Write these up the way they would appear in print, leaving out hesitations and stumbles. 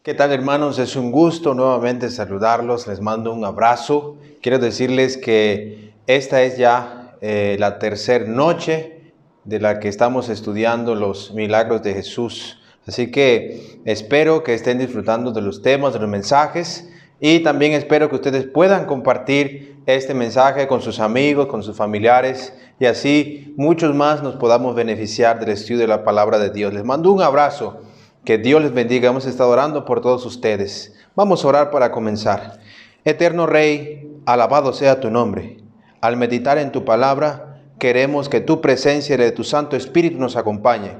¿Qué tal, hermanos? Es un gusto nuevamente saludarlos. Les mando un abrazo. Quiero decirles que esta es ya la tercera noche de la que estamos estudiando los milagros de Jesús. Así que espero que estén disfrutando de los temas, de los mensajes, y también espero que ustedes puedan compartir este mensaje con sus amigos, con sus familiares, y así muchos más nos podamos beneficiar del estudio de la palabra de Dios. Les mando un abrazo. Que Dios les bendiga. Hemos estado orando por todos ustedes. Vamos a orar para comenzar. Eterno Rey, alabado sea tu nombre. Al meditar en tu palabra, queremos que tu presencia y la de tu Santo Espíritu nos acompañe.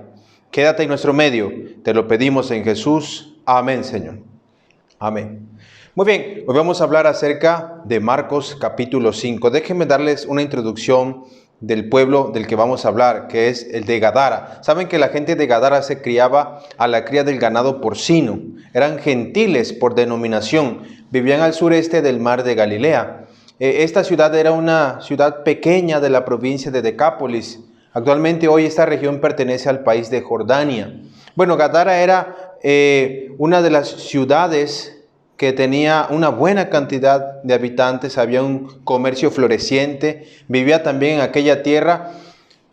Quédate en nuestro medio. Te lo pedimos en Jesús. Amén, Señor. Amén. Muy bien, hoy vamos a hablar acerca de Marcos capítulo 5. Déjenme darles una introducción del pueblo del que vamos a hablar, que es el de Gadara. Saben que la gente de Gadara se criaba a la cría del ganado porcino. Eran gentiles por denominación. Vivían al sureste del mar de Galilea. Esta ciudad era una ciudad pequeña de la provincia de Decápolis. Actualmente hoy esta región pertenece al país de Jordania. Bueno, Gadara era una de las ciudades que tenía una buena cantidad de habitantes, había un comercio floreciente, vivía también en aquella tierra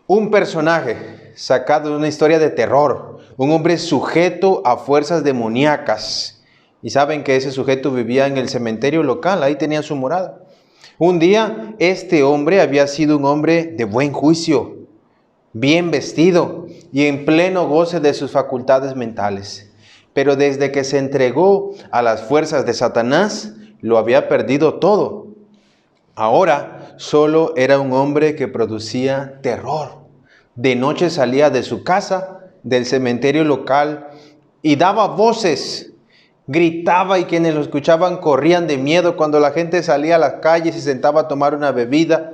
un personaje sacado de una historia de terror, un hombre sujeto a fuerzas demoníacas. Y saben que ese sujeto vivía en el cementerio local, ahí tenía su morada. Un día este hombre había sido un hombre de buen juicio, bien vestido y en pleno goce de sus facultades mentales. Pero desde que se entregó a las fuerzas de Satanás, lo había perdido todo. Ahora solo era un hombre que producía terror. De noche salía de su casa, del cementerio local, y daba voces, gritaba, y quienes lo escuchaban corrían de miedo cuando la gente salía a las calles y se sentaba a tomar una bebida.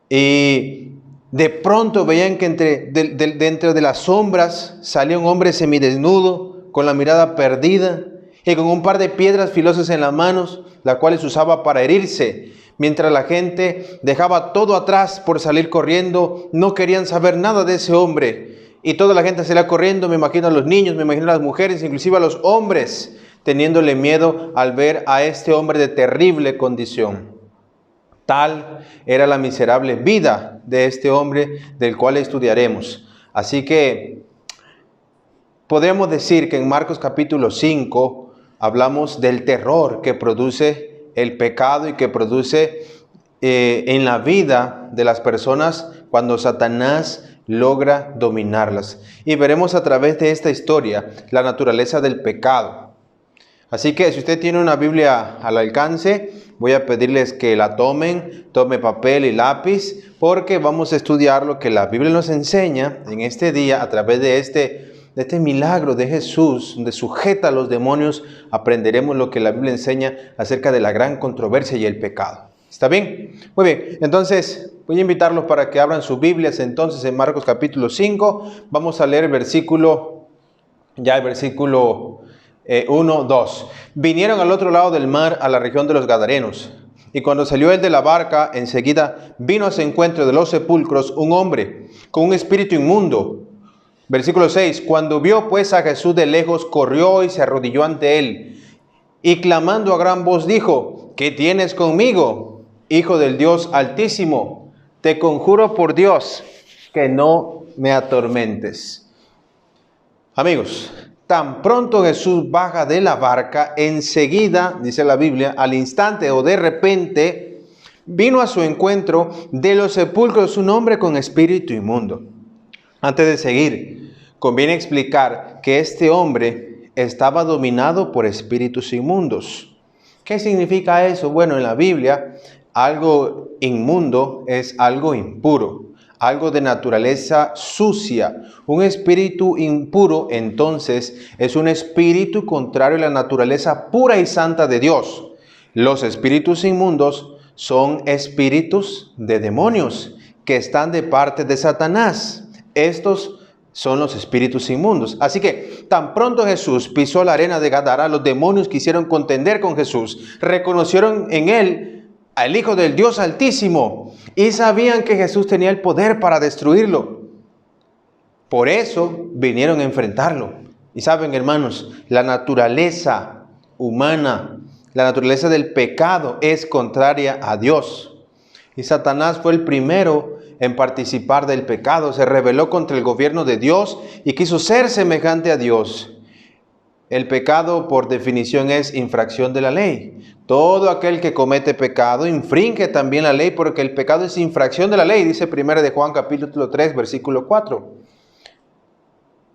Y de pronto veían que dentro de las sombras salía un hombre semidesnudo, con la mirada perdida y con un par de piedras filosas en las manos, las cuales usaba para herirse. Mientras la gente dejaba todo atrás por salir corriendo, no querían saber nada de ese hombre. Y toda la gente salía corriendo, me imagino a los niños, me imagino a las mujeres, inclusive a los hombres, teniéndole miedo al ver a este hombre de terrible condición. Tal era la miserable vida de este hombre del cual estudiaremos. Así que podemos decir que en Marcos capítulo 5 hablamos del terror que produce el pecado y que produce en la vida de las personas cuando Satanás logra dominarlas. Y veremos a través de esta historia la naturaleza del pecado. Así que si usted tiene una Biblia al alcance, voy a pedirles que la tome papel y lápiz, porque vamos a estudiar lo que la Biblia nos enseña en este día a través de este milagro de Jesús, donde sujeta a los demonios. Aprenderemos lo que la Biblia enseña acerca de la gran controversia y el pecado. ¿Está bien? Muy bien, entonces voy a invitarlos para que abran sus Biblias entonces en Marcos capítulo 5. Vamos a leer el versículo 1, 2. Vinieron al otro lado del mar, a la región de los Gadarenos. Y cuando salió él de la barca, enseguida vino a su encuentro de los sepulcros un hombre con un espíritu inmundo. Versículo 6. Cuando vio pues a Jesús de lejos, corrió y se arrodilló ante él. Y clamando a gran voz dijo: ¿Qué tienes conmigo, Hijo del Dios Altísimo? Te conjuro por Dios que no me atormentes. Amigos, tan pronto Jesús baja de la barca, enseguida, dice la Biblia, al instante o de repente, vino a su encuentro de los sepulcros un hombre con espíritu inmundo. Antes de seguir, conviene explicar que este hombre estaba dominado por espíritus inmundos. ¿Qué significa eso? Bueno, en la Biblia, algo inmundo es algo impuro, algo de naturaleza sucia. Un espíritu impuro, entonces, es un espíritu contrario a la naturaleza pura y santa de Dios. Los espíritus inmundos son espíritus de demonios que están de parte de Satanás. Estos son los espíritus inmundos. Así que tan pronto Jesús pisó la arena de Gadara, los demonios quisieron contender con Jesús. Reconocieron en él al Hijo del Dios Altísimo y sabían que Jesús tenía el poder para destruirlo. Por eso vinieron a enfrentarlo. Y saben, hermanos, la naturaleza humana, la naturaleza del pecado es contraria a Dios. Y Satanás fue el primero en participar del pecado. Se rebeló contra el gobierno de Dios y quiso ser semejante a Dios. El pecado, por definición, es infracción de la ley. Todo aquel que comete pecado infringe también la ley, porque el pecado es infracción de la ley, dice 1 de Juan capítulo 3, versículo 4.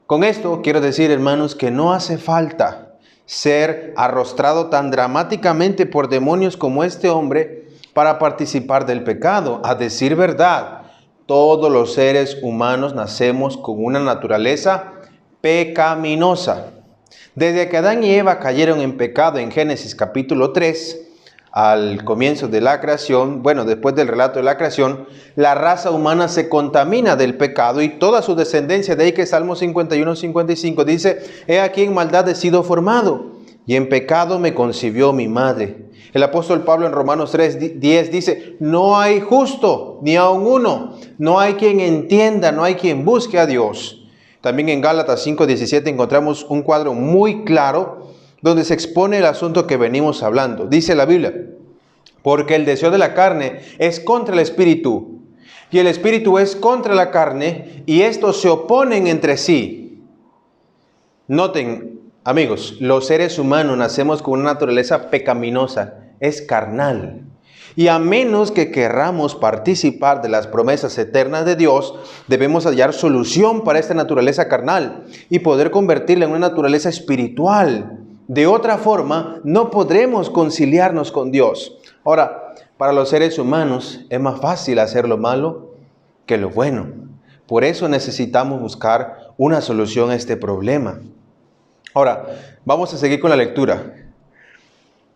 Con esto quiero decir, hermanos, que no hace falta ser arrostrado tan dramáticamente por demonios como este hombre para participar del pecado. A decir verdad, todos los seres humanos nacemos con una naturaleza pecaminosa. Desde que Adán y Eva cayeron en pecado en Génesis capítulo 3, al comienzo de la creación, después del relato de la creación, la raza humana se contamina del pecado y toda su descendencia. De ahí que Salmo 51, 55 dice: he aquí en maldad he sido formado y en pecado me concibió mi madre. El apóstol Pablo en Romanos 3, 10 dice: no hay justo, ni aun uno, no hay quien entienda, no hay quien busque a Dios. También en Gálatas 5, 17 encontramos un cuadro muy claro donde se expone el asunto que venimos hablando. Dice la Biblia: porque el deseo de la carne es contra el espíritu, y el espíritu es contra la carne, y estos se oponen entre sí. Noten, amigos, los seres humanos nacemos con una naturaleza pecaminosa, es carnal. Y a menos que querramos participar de las promesas eternas de Dios, debemos hallar solución para esta naturaleza carnal y poder convertirla en una naturaleza espiritual. De otra forma, no podremos conciliarnos con Dios. Ahora, para los seres humanos es más fácil hacer lo malo que lo bueno. Por eso necesitamos buscar una solución a este problema. Ahora, vamos a seguir con la lectura.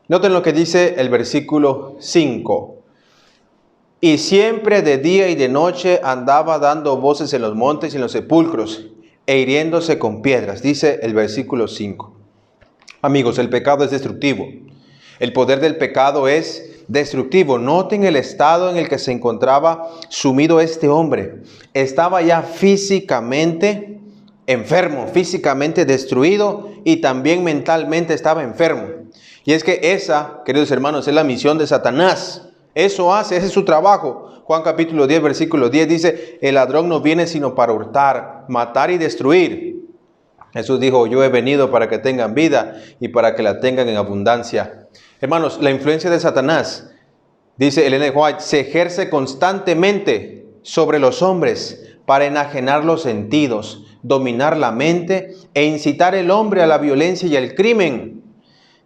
Noten lo que dice el versículo 5. Y siempre de día y de noche andaba dando voces en los montes y en los sepulcros, e hiriéndose con piedras, dice el versículo 5. Amigos, el pecado es destructivo. El poder del pecado es destructivo. Noten el estado en el que se encontraba sumido este hombre. Estaba ya físicamente enfermo, físicamente destruido, y también mentalmente estaba enfermo. Y es que esa, queridos hermanos, es la misión de Satanás. Eso hace, ese es su trabajo. Juan capítulo 10, versículo 10 dice: el ladrón no viene sino para hurtar, matar y destruir. Jesús dijo: yo he venido para que tengan vida y para que la tengan en abundancia. Hermanos, la influencia de Satanás, dice Ellen White, se ejerce constantemente sobre los hombres para enajenar los sentidos, dominar la mente e incitar al hombre a la violencia y al crimen.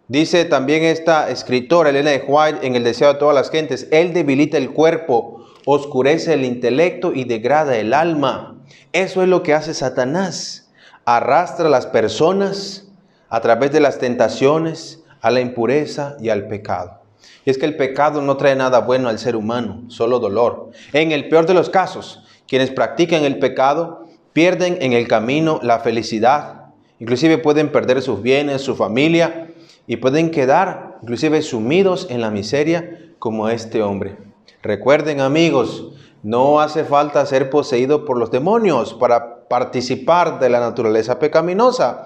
Dice también esta escritora, Ellen White, en El deseo de todas las gentes: él debilita el cuerpo, oscurece el intelecto y degrada el alma. Eso es lo que hace Satanás. Arrastra a las personas a través de las tentaciones a la impureza y al pecado. Y es que el pecado no trae nada bueno al ser humano, solo dolor. En el peor de los casos, quienes practican el pecado pierden en el camino la felicidad. Inclusive pueden perder sus bienes, su familia, y pueden quedar inclusive sumidos en la miseria como este hombre. Recuerden, amigos, no hace falta ser poseído por los demonios para participar de la naturaleza pecaminosa.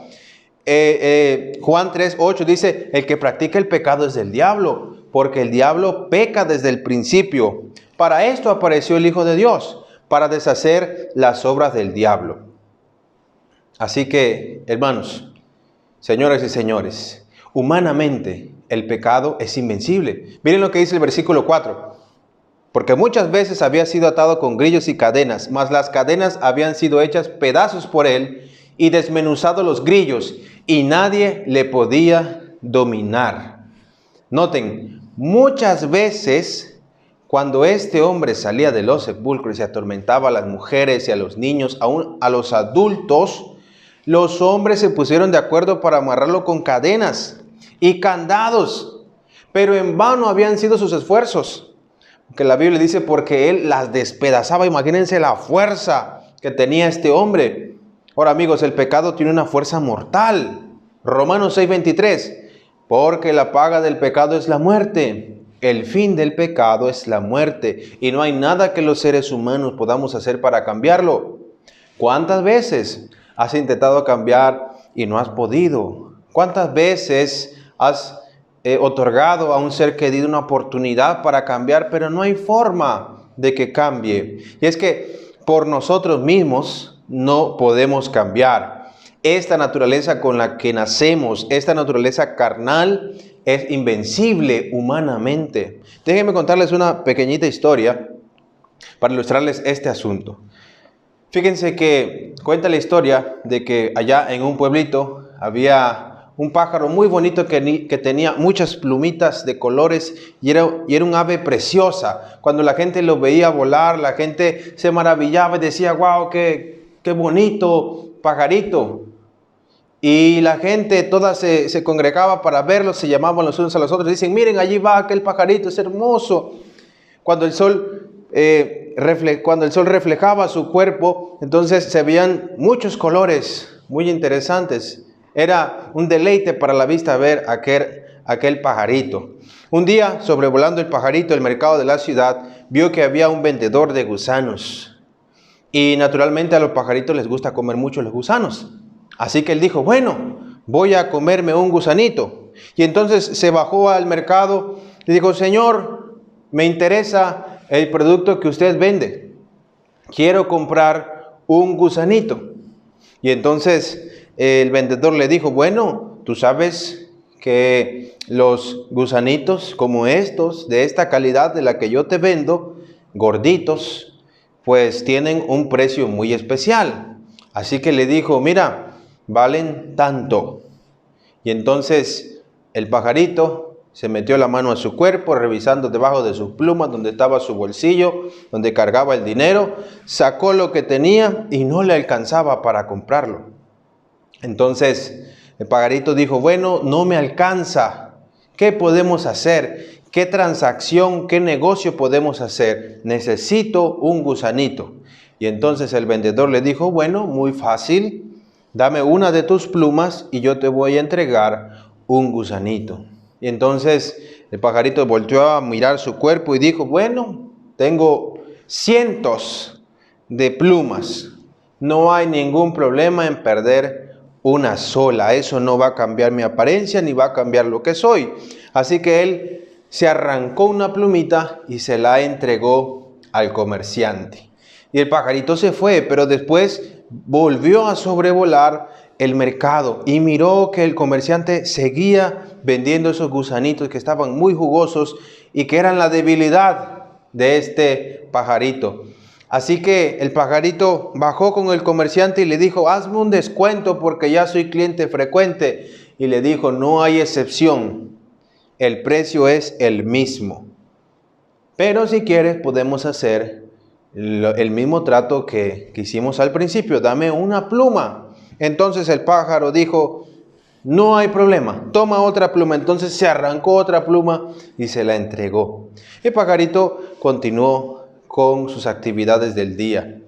Juan 3:8 dice: el que practica el pecado es del diablo, porque el diablo peca desde el principio. Para esto apareció el Hijo de Dios, para deshacer las obras del diablo. Así que, hermanos, señoras y señores, humanamente el pecado es invencible. Miren lo que dice el versículo 4. Porque muchas veces había sido atado con grillos y cadenas, mas las cadenas habían sido hechas pedazos por él y desmenuzado los grillos, y nadie le podía dominar. Noten, muchas veces cuando este hombre salía de los sepulcros y atormentaba a las mujeres y a los niños, aún a los adultos, los hombres se pusieron de acuerdo para amarrarlo con cadenas y candados, pero en vano habían sido sus esfuerzos. Que la Biblia dice: porque él las despedazaba. Imagínense la fuerza que tenía este hombre. Ahora, amigos, el pecado tiene una fuerza mortal. Romanos 6:23. Porque la paga del pecado es la muerte. El fin del pecado es la muerte. Y no hay nada que los seres humanos podamos hacer para cambiarlo. ¿Cuántas veces has intentado cambiar y no has podido. ¿Cuántas veces has otorgado a un ser querido una oportunidad para cambiar, pero no hay forma de que cambie? Y es que por nosotros mismos no podemos cambiar. Esta naturaleza con la que nacemos, esta naturaleza carnal, es invencible humanamente. Déjenme contarles una pequeñita historia para ilustrarles este asunto. Fíjense que cuenta la historia de que allá en un pueblito había un pájaro muy bonito que tenía muchas plumitas de colores y era un ave preciosa. Cuando la gente lo veía volar, la gente se maravillaba y decía, wow, qué bonito pajarito. Y la gente toda se congregaba para verlo, se llamaban los unos a los otros, dicen, miren, allí va aquel pajarito, es hermoso. Cuando el sol reflejaba su cuerpo, entonces se veían muchos colores muy interesantes. Era un deleite para la vista ver aquel pajarito. Un día, sobrevolando el pajarito el mercado de la ciudad, vio que había un vendedor de gusanos. Y naturalmente a los pajaritos les gusta comer mucho los gusanos. Así que él dijo, bueno, voy a comerme un gusanito. Y entonces se bajó al mercado y dijo, señor, me interesa el producto que usted vende. Quiero comprar un gusanito. Y entonces el vendedor le dijo, bueno, tú sabes que los gusanitos como estos, de esta calidad de la que yo te vendo, gorditos, pues tienen un precio muy especial. Así que le dijo, mira, valen tanto. Y entonces el pajarito se metió la mano a su cuerpo, revisando debajo de sus plumas donde estaba su bolsillo, donde cargaba el dinero, sacó lo que tenía y no le alcanzaba para comprarlo. Entonces el pajarito dijo, bueno, no me alcanza. ¿Qué podemos hacer? ¿Qué transacción, qué negocio podemos hacer? Necesito un gusanito. Y entonces el vendedor le dijo, bueno, muy fácil. Dame una de tus plumas y yo te voy a entregar un gusanito. Y entonces el pajarito volteó a mirar su cuerpo y dijo, bueno, tengo cientos de plumas. No hay ningún problema en perder una sola. Eso no va a cambiar mi apariencia ni va a cambiar lo que soy. Así que él se arrancó una plumita y se la entregó al comerciante. Y el pajarito se fue, pero después volvió a sobrevolar el mercado y miró que el comerciante seguía vendiendo esos gusanitos que estaban muy jugosos y que eran la debilidad de este pajarito. Así que el pajarito bajó con el comerciante y le dijo, hazme un descuento porque ya soy cliente frecuente. Y le dijo, no hay excepción, el precio es el mismo. Pero si quieres podemos hacer el mismo trato que hicimos al principio, dame una pluma. Entonces el pájaro dijo, no hay problema, toma otra pluma. Entonces se arrancó otra pluma y se la entregó. El pajarito continuó con sus actividades del día.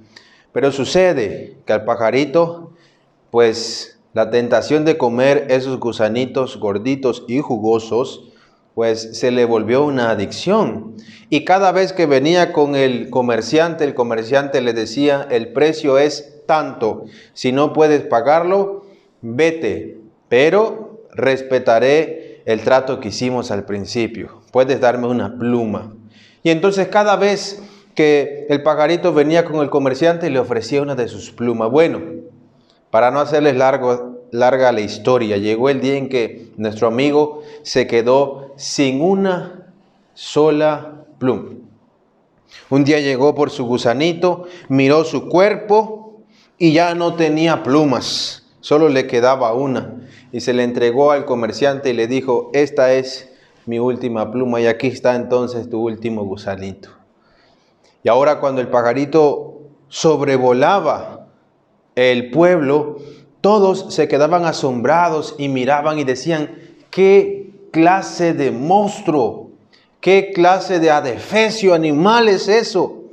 Pero sucede que al pajarito, pues la tentación de comer esos gusanitos gorditos y jugosos, pues se le volvió una adicción. Y cada vez que venía con el comerciante le decía, el precio es tanto. Si no puedes pagarlo, vete, pero respetaré el trato que hicimos al principio. Puedes darme una pluma. Y entonces cada vez que el pajarito venía con el comerciante, le ofrecía una de sus plumas. Bueno, para no hacerles larga la historia, llegó el día en que nuestro amigo se quedó sin una sola pluma. Un día llegó por su gusanito, miró su cuerpo y ya no tenía plumas, solo le quedaba una. Y se le entregó al comerciante y le dijo, esta es mi última pluma y aquí está entonces tu último gusanito. Y ahora cuando el pajarito sobrevolaba el pueblo, todos se quedaban asombrados y miraban y decían, ¿qué clase de monstruo? ¿Qué clase de adefesio animal es eso?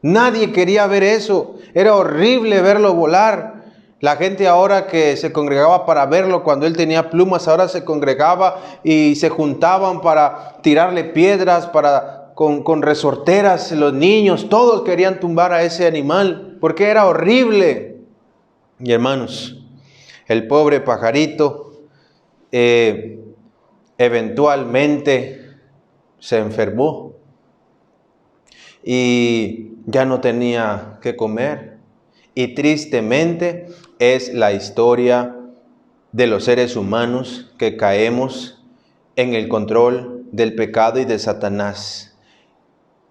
Nadie quería ver eso. Era horrible verlo volar. La gente ahora que se congregaba para verlo cuando él tenía plumas, ahora se congregaba y se juntaban para tirarle piedras, con resorteras. Los niños, todos querían tumbar a ese animal porque era horrible. Y hermanos, El pobre pajarito eventualmente se enfermó y ya no tenía que comer. Y tristemente es la historia de los seres humanos que caemos en el control del pecado y de Satanás.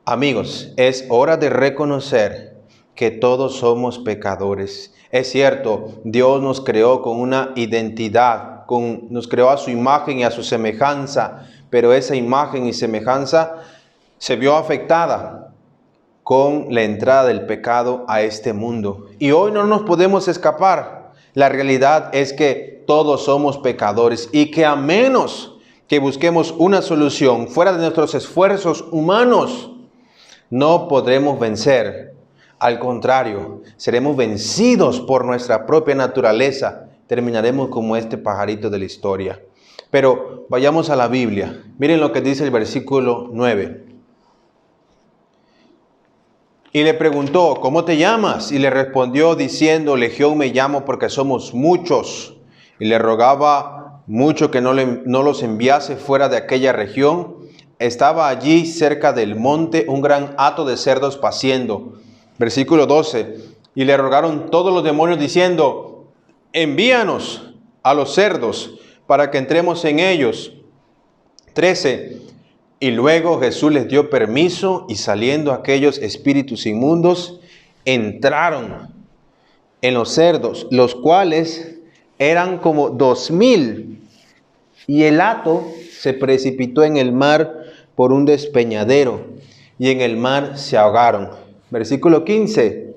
Amigos, es hora de reconocer que todos somos pecadores. Es cierto, Dios nos creó con una identidad, nos creó a su imagen y a su semejanza, pero esa imagen y semejanza se vio afectada con la entrada del pecado a este mundo. Y hoy no nos podemos escapar. La realidad es que todos somos pecadores y que a menos que busquemos una solución fuera de nuestros esfuerzos humanos, no podremos vencer. Al contrario, seremos vencidos por nuestra propia naturaleza. Terminaremos como este pajarito de la historia. Pero vayamos a la Biblia. Miren lo que dice el versículo 9. Y le preguntó, ¿cómo te llamas? Y le respondió diciendo, Legión me llamo porque somos muchos. Y le rogaba mucho que no los enviase fuera de aquella región. Estaba allí cerca del monte un gran hato de cerdos paciendo. Versículo 12. Y le rogaron todos los demonios diciendo, envíanos a los cerdos para que entremos en ellos. 13. Y luego Jesús les dio permiso y saliendo aquellos espíritus inmundos, entraron en los cerdos, los cuales eran como 2000. Y el hato se precipitó en el mar por un despeñadero y en el mar se ahogaron. Versículo 15.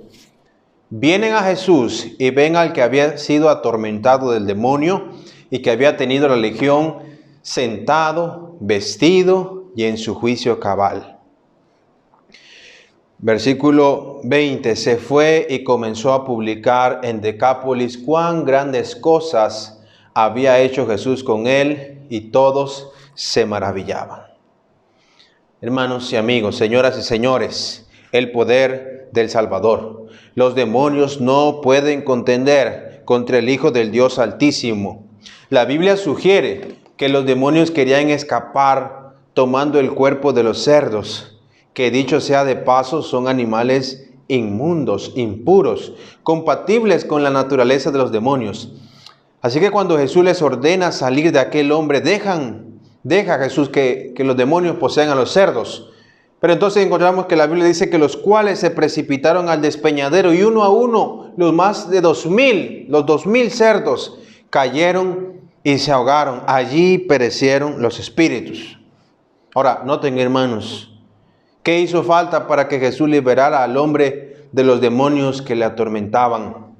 Vienen a Jesús y ven al que había sido atormentado del demonio y que había tenido la legión sentado, vestido y en su juicio cabal. Versículo 20. Se fue y comenzó a publicar en Decápolis cuán grandes cosas había hecho Jesús con él, y todos se maravillaban. Hermanos y amigos, señoras y señores, el poder del Salvador. Los demonios no pueden contender contra el Hijo del Dios Altísimo. La Biblia sugiere que los demonios querían escapar tomando el cuerpo de los cerdos, que dicho sea de paso, son animales inmundos, impuros, compatibles con la naturaleza de los demonios. Así que cuando Jesús les ordena salir de aquel hombre, deja Jesús que los demonios posean a los cerdos. Pero entonces encontramos que la Biblia dice que los cuales se precipitaron al despeñadero y uno a uno, los más de 2000, los 2000 cerdos, cayeron y se ahogaron. Allí perecieron los espíritus. Ahora, noten, hermanos, ¿qué hizo falta para que Jesús liberara al hombre de los demonios que le atormentaban?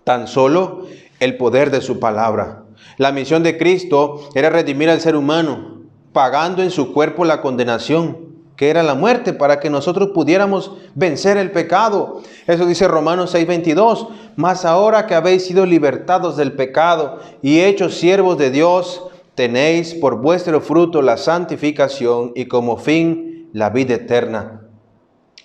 Tan solo el poder de su palabra. La misión de Cristo era redimir al ser humano, pagando en su cuerpo la condenación, que era la muerte, para que nosotros pudiéramos vencer el pecado. Eso dice Romanos 6:22. Mas ahora que habéis sido libertados del pecado y hechos siervos de Dios, tenéis por vuestro fruto la santificación y como fin la vida eterna.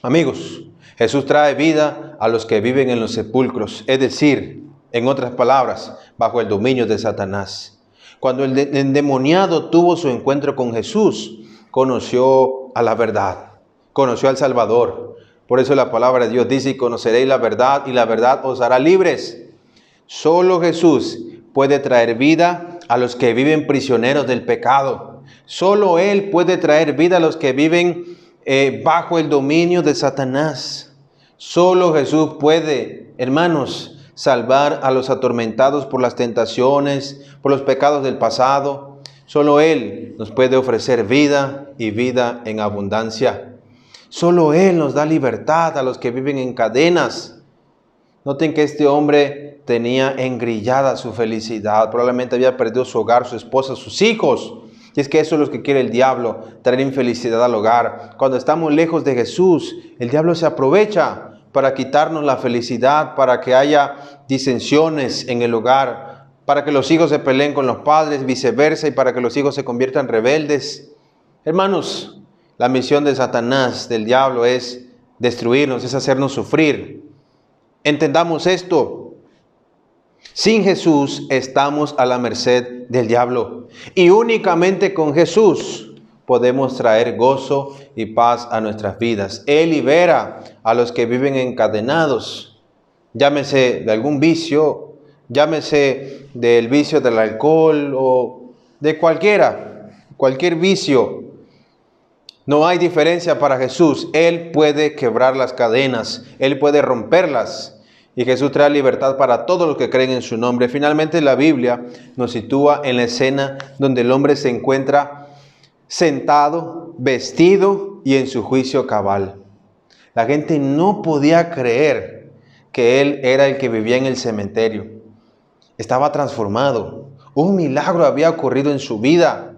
Amigos, Jesús trae vida a los que viven en los sepulcros, es decir, en otras palabras, bajo el dominio de Satanás. Cuando el endemoniado tuvo su encuentro con Jesús, conoció a la verdad, conoció al Salvador. Por eso la palabra de Dios dice, y conoceréis la verdad y la verdad os hará libres. Solo Jesús puede traer vida a los que viven prisioneros del pecado. Solo Él puede traer vida a los que viven bajo el dominio de Satanás. Solo Jesús puede, hermanos, salvar a los atormentados por las tentaciones, por los pecados del pasado. Solo Él nos puede ofrecer vida y vida en abundancia. Solo Él nos da libertad a los que viven en cadenas. Noten que este hombre tenía engrillada su felicidad. Probablemente había perdido su hogar, su esposa, sus hijos. Y es que eso es lo que quiere el diablo, traer infelicidad al hogar. Cuando estamos lejos de Jesús, el diablo se aprovecha para quitarnos la felicidad, para que haya disensiones en el hogar, para que los hijos se peleen con los padres, viceversa, y para que los hijos se conviertan rebeldes. Hermanos, la misión de Satanás, del diablo, es destruirnos, es hacernos sufrir. Entendamos esto. Sin Jesús estamos a la merced del diablo. Y únicamente con Jesús podemos traer gozo y paz a nuestras vidas. Él libera a los que viven encadenados, llámese de algún vicio, llámese del vicio del alcohol o de cualquier vicio. No hay diferencia para Jesús. Él puede quebrar las cadenas, Él puede romperlas. Y Jesús trae libertad para todos los que creen en su nombre. Finalmente, la Biblia nos sitúa en la escena donde el hombre se encuentra sentado, vestido y en su juicio cabal. La gente no podía creer que él era el que vivía en el cementerio. Estaba transformado. Un milagro había ocurrido en su vida.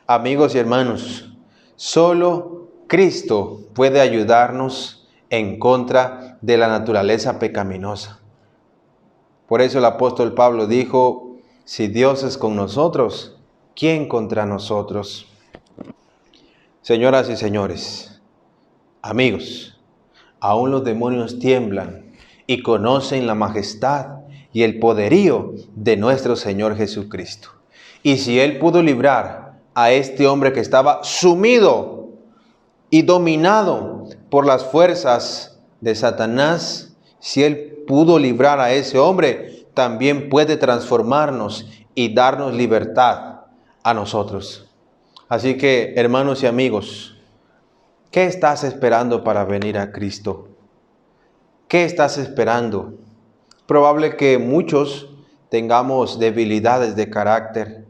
Amigos y hermanos, solo Cristo puede ayudarnos en contra de la naturaleza pecaminosa. Por eso el apóstol Pablo dijo, si Dios es con nosotros, ¿quién contra nosotros? Señoras y señores, amigos, aún los demonios tiemblan y conocen la majestad y el poderío de nuestro Señor Jesucristo. Y si Él pudo librar a este hombre que estaba sumido y dominado por las fuerzas de Satanás, si Él pudo librar a ese hombre, también puede transformarnos y darnos libertad a nosotros. Así que, hermanos y amigos, ¿qué estás esperando para venir a Cristo? ¿Qué estás esperando? Probable que muchos tengamos debilidades de carácter,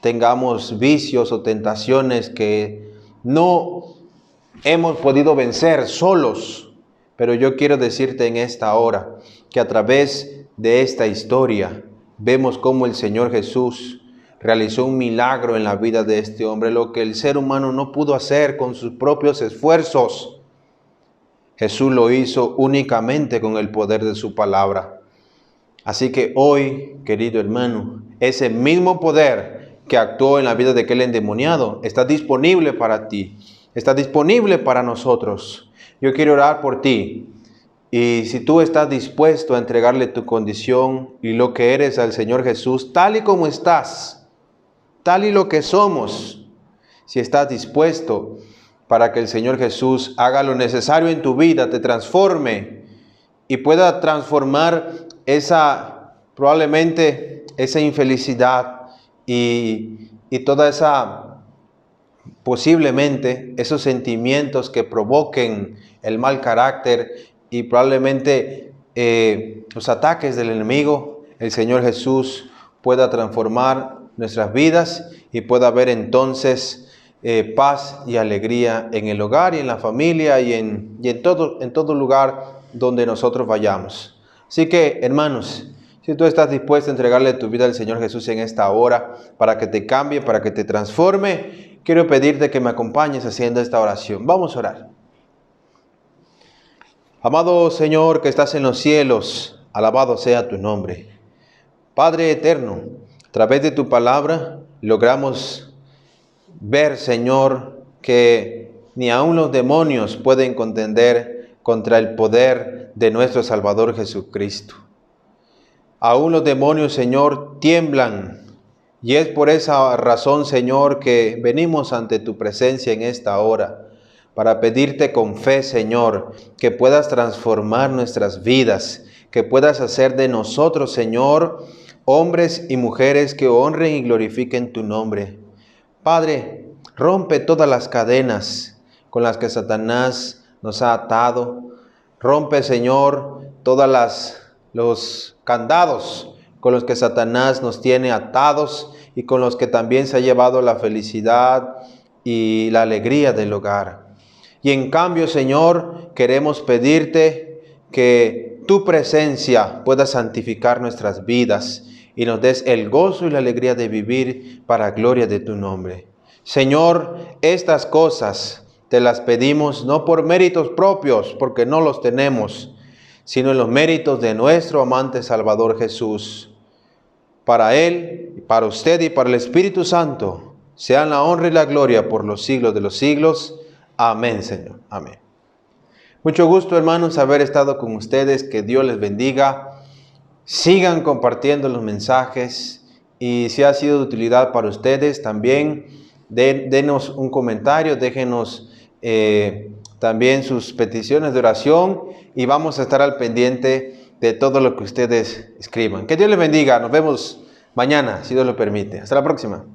tengamos vicios o tentaciones que no hemos podido vencer solos, pero yo quiero decirte en esta hora que a través de esta historia vemos cómo el Señor Jesús realizó un milagro en la vida de este hombre, lo que el ser humano no pudo hacer con sus propios esfuerzos. Jesús lo hizo únicamente con el poder de su palabra. Así que hoy, querido hermano, ese mismo poder que actuó en la vida de aquel endemoniado está disponible para ti. Está disponible para nosotros. Yo quiero orar por ti. Y si tú estás dispuesto a entregarle tu condición y lo que eres al Señor Jesús, tal y como estás, tal y lo que somos, si estás dispuesto para que el Señor Jesús haga lo necesario en tu vida, te transforme y pueda transformar probablemente esa infelicidad y toda esa... posiblemente esos sentimientos que provoquen el mal carácter y probablemente los ataques del enemigo, el Señor Jesús pueda transformar nuestras vidas y pueda haber entonces paz y alegría en el hogar y en la familia y en todo lugar donde nosotros vayamos. Así que, hermanos, si tú estás dispuesto a entregarle tu vida al Señor Jesús en esta hora para que te cambie, para que te transforme, quiero pedirte que me acompañes haciendo esta oración. Vamos a orar. Amado Señor que estás en los cielos, alabado sea tu nombre. Padre eterno, a través de tu palabra logramos ver, Señor, que ni aun los demonios pueden contender contra el poder de nuestro Salvador Jesucristo. Aún los demonios, Señor, tiemblan. Y es por esa razón, Señor, que venimos ante tu presencia en esta hora, para pedirte con fe, Señor, que puedas transformar nuestras vidas, que puedas hacer de nosotros, Señor, hombres y mujeres que honren y glorifiquen tu nombre. Padre, rompe todas las cadenas con las que Satanás nos ha atado. Rompe, Señor, los candados con los que Satanás nos tiene atados y con los que también se ha llevado la felicidad y la alegría del hogar. Y en cambio, Señor, queremos pedirte que tu presencia pueda santificar nuestras vidas y nos des el gozo y la alegría de vivir para gloria de tu nombre. Señor, estas cosas te las pedimos no por méritos propios, porque no los tenemos, sino en los méritos de nuestro amante Salvador Jesús. Para Él, para usted y para el Espíritu Santo, sean la honra y la gloria por los siglos de los siglos. Amén, Señor. Amén. Mucho gusto, hermanos, haber estado con ustedes. Que Dios les bendiga. Sigan compartiendo los mensajes y si ha sido de utilidad para ustedes, también denos un comentario, déjenos también sus peticiones de oración y vamos a estar al pendiente de todo lo que ustedes escriban. Que Dios les bendiga. Nos vemos mañana, si Dios lo permite. Hasta la próxima.